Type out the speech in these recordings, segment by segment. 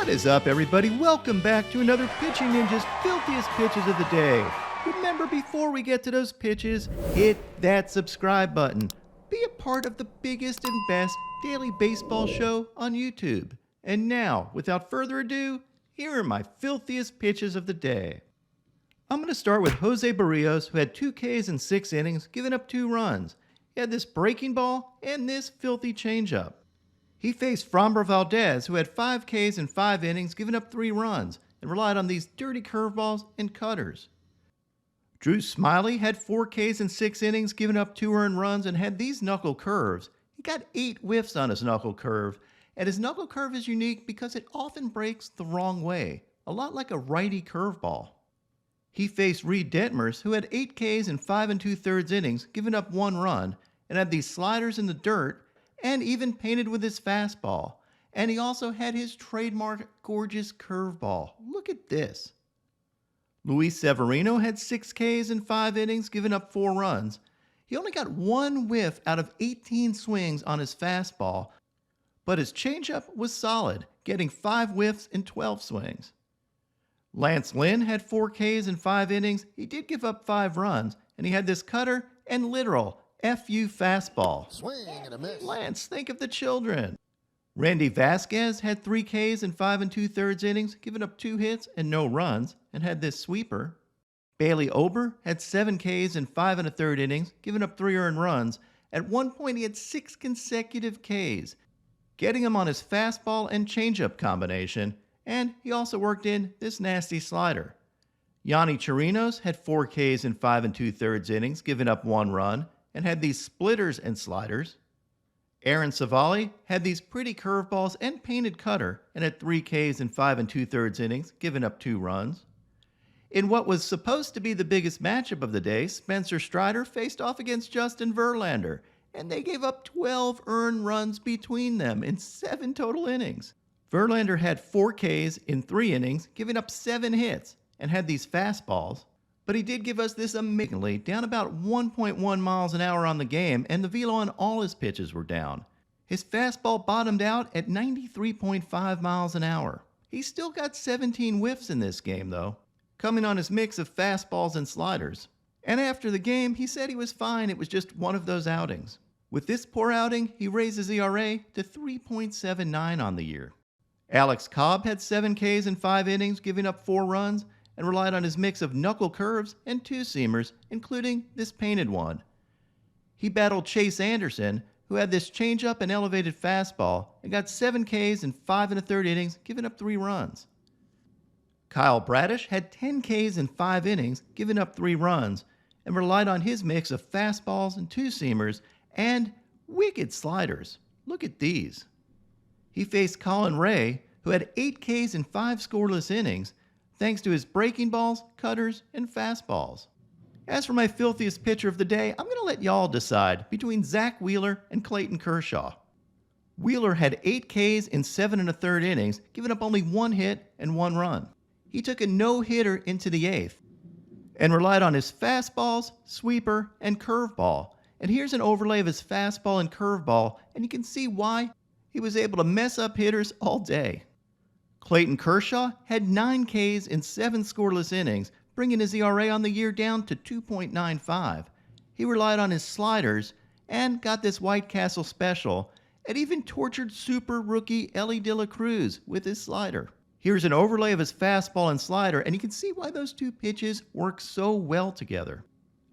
What is up, everybody? Welcome back to another Pitching Ninja's Filthiest Pitches of the Day. Remember, before we get to those pitches, hit that subscribe button. Be a part of the biggest and best daily baseball show on YouTube. And now, without further ado, here are my filthiest pitches of the day. I'm going to start with Jose Barrios, who had 2 Ks in 6 innings, giving up 2 runs. He had this breaking ball and this filthy changeup. He faced Framber Valdez, who had 5 Ks in 5 innings, giving up 3 runs, and relied on these dirty curveballs and cutters. Drew Smyly had 4 Ks in 6 innings, giving up 2 earned runs, and had these knuckle curves. He got 8 whiffs on his knuckle curve, and his knuckle curve is unique because it often breaks the wrong way, a lot like a righty curveball. He faced Reed Detmers, who had 8 Ks in 5 2/3 innings, giving up 1 run, and had these sliders in the dirt, and even painted with his fastball. And he also had his trademark gorgeous curveball. Look at this. Luis Severino had 6 Ks in 5 innings, giving up 4 runs. He only got 1 whiff out of 18 swings on his fastball, but his changeup was solid, getting 5 whiffs in 12 swings. Lance Lynn had 4 Ks in 5 innings. He did give up 5 runs, and he had this cutter and literal FU fastball. Swing and a miss. Lance, think of the children. Randy Vasquez had 3 Ks in 5 2/3 innings, giving up 2 hits and no runs, and had this sweeper. Bailey Ober had 7 Ks in 5 1/3 innings, giving up 3 earned runs. At one point, he had 6 consecutive Ks, getting him on his fastball and changeup combination, and he also worked in this nasty slider. Yanni Chirinos had 4 Ks in 5 2/3 innings, giving up 1 run, and had these splitters and sliders. Aaron Savali had these pretty curveballs and painted cutter, and had 3 Ks in 5 2/3 innings, giving up 2 runs. In what was supposed to be the biggest matchup of the day, Spencer Strider faced off against Justin Verlander, and they gave up 12 earned runs between them in 7 total innings. Verlander had 4 Ks in 3 innings, giving up 7 hits, and had these fastballs. But he did give us this amazingly, down about 1.1 miles an hour on the game, and the velo on all his pitches were down. His fastball bottomed out at 93.5 miles an hour. He still got 17 whiffs in this game, though, coming on his mix of fastballs and sliders. And after the game, he said he was fine, it was just one of those outings. With this poor outing, he raised his ERA to 3.79 on the year. Alex Cobb had 7 Ks in 5 innings, giving up 4 runs, and relied on his mix of knuckle curves and 2-seamers, including this painted one. He battled Chase Anderson, who had this changeup and elevated fastball, and got 7 Ks in 5 1/3 innings, giving up 3 runs. Kyle Bradish had 10 Ks in 5 innings, giving up 3 runs, and relied on his mix of fastballs and 2-seamers and wicked sliders. Look at these. He faced Colin Ray, who had 8 Ks in 5 scoreless innings, thanks to his breaking balls, cutters, and fastballs. As for my filthiest pitcher of the day, I'm going to let y'all decide between Zack Wheeler and Clayton Kershaw. Wheeler had 8 Ks in 7 1/3 innings, giving up only 1 hit and 1 run. He took a no-hitter into the 8th and relied on his fastballs, sweeper, and curveball. And here's an overlay of his fastball and curveball, and you can see why he was able to mess up hitters all day. Clayton Kershaw had 9 Ks in 7 scoreless innings, bringing his ERA on the year down to 2.95. He relied on his sliders and got this White Castle special, and even tortured super rookie Elly De La Cruz with his slider. Here's an overlay of his fastball and slider, and you can see why those 2 pitches work so well together.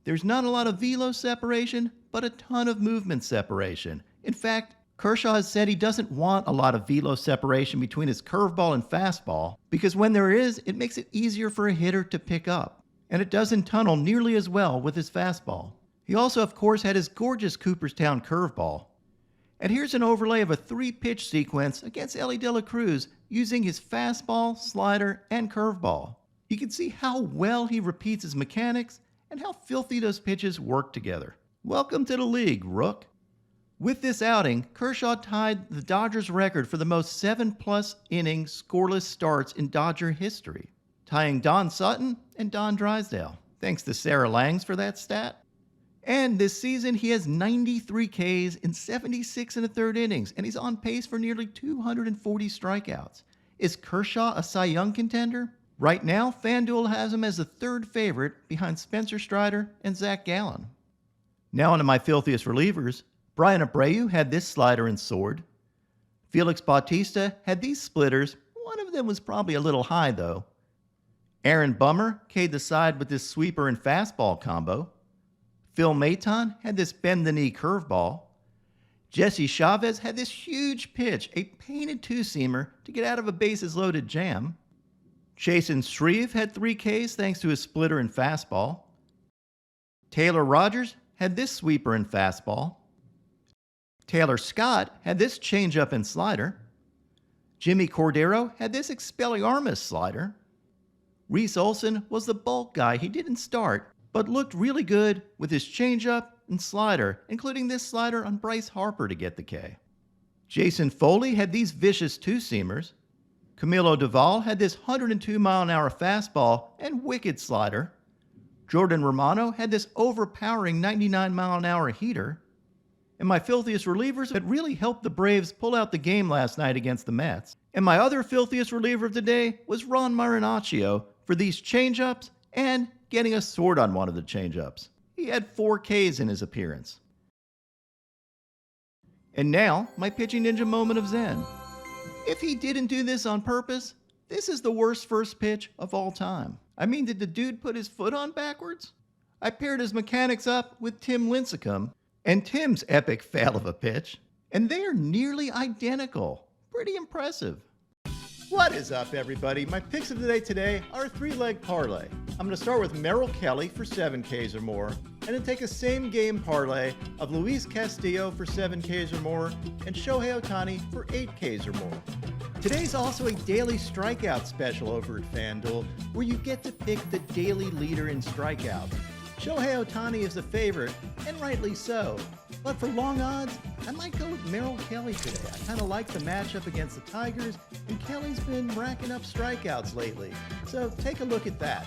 There's not a lot of velo separation, but a ton of movement separation. In fact, Kershaw has said he doesn't want a lot of velo separation between his curveball and fastball because when there is, it makes it easier for a hitter to pick up. And it doesn't tunnel nearly as well with his fastball. He also, of course, had his gorgeous Cooperstown curveball. And here's an overlay of a 3-pitch sequence against Elly De La Cruz using his fastball, slider, and curveball. You can see how well he repeats his mechanics and how filthy those pitches work together. Welcome to the league, Rook. With this outing, Kershaw tied the Dodgers' record for the most 7+ inning scoreless starts in Dodger history, tying Don Sutton and Don Drysdale. Thanks to Sarah Langs for that stat. And this season, he has 93 Ks in 76 1/3 innings, and he's on pace for nearly 240 strikeouts. Is Kershaw a Cy Young contender? Right now, FanDuel has him as the third favorite behind Spencer Strider and Zach Gallen. Now onto my filthiest relievers. Brian Abreu had this slider and sword. Felix Bautista had these splitters. One of them was probably a little high though. Aaron Bummer K'd the side with this sweeper and fastball combo. Phil Maton had this bend-the-knee curveball. Jesse Chavez had this huge pitch, a painted two-seamer to get out of a bases-loaded jam. Chasen Shreve had 3 Ks thanks to his splitter and fastball. Taylor Rogers had this sweeper and fastball. Taylor Scott had this changeup and slider. Jimmy Cordero had this Expelliarmus slider. Reese Olson was the bulk guy. He didn't start, but looked really good with his changeup and slider, including this slider on Bryce Harper to get the K. Jason Foley had these vicious two-seamers. Camilo Doval had this 102-mile-an-hour fastball and wicked slider. Jordan Romano had this overpowering 99-mile-an-hour heater. And my filthiest relievers that really helped the Braves pull out the game last night against the Mets. And my other filthiest reliever of the day was Ron Marinaccio for these changeups and getting a sword on one of the changeups. He had 4 Ks in his appearance. And now, my pitching ninja moment of zen. If he didn't do this on purpose, this is the worst first pitch of all time. I mean, did the dude put his foot on backwards? I paired his mechanics up with Tim Lincecum and Tim's epic fail of a pitch, and they are nearly identical. Pretty impressive. What is up, everybody? My picks of the day today are a 3-leg parlay. I'm going to start with Merrill Kelly for 7 Ks or more, and then take a same-game parlay of Luis Castillo for 7 Ks or more, and Shohei Ohtani for 8 Ks or more. Today's also a daily strikeout special over at FanDuel, where you get to pick the daily leader in strikeouts. Shohei Ohtani is the favorite, and rightly so. But for long odds, I might go with Merrill Kelly today. I kind of like the matchup against the Tigers, and Kelly's been racking up strikeouts lately. So take a look at that.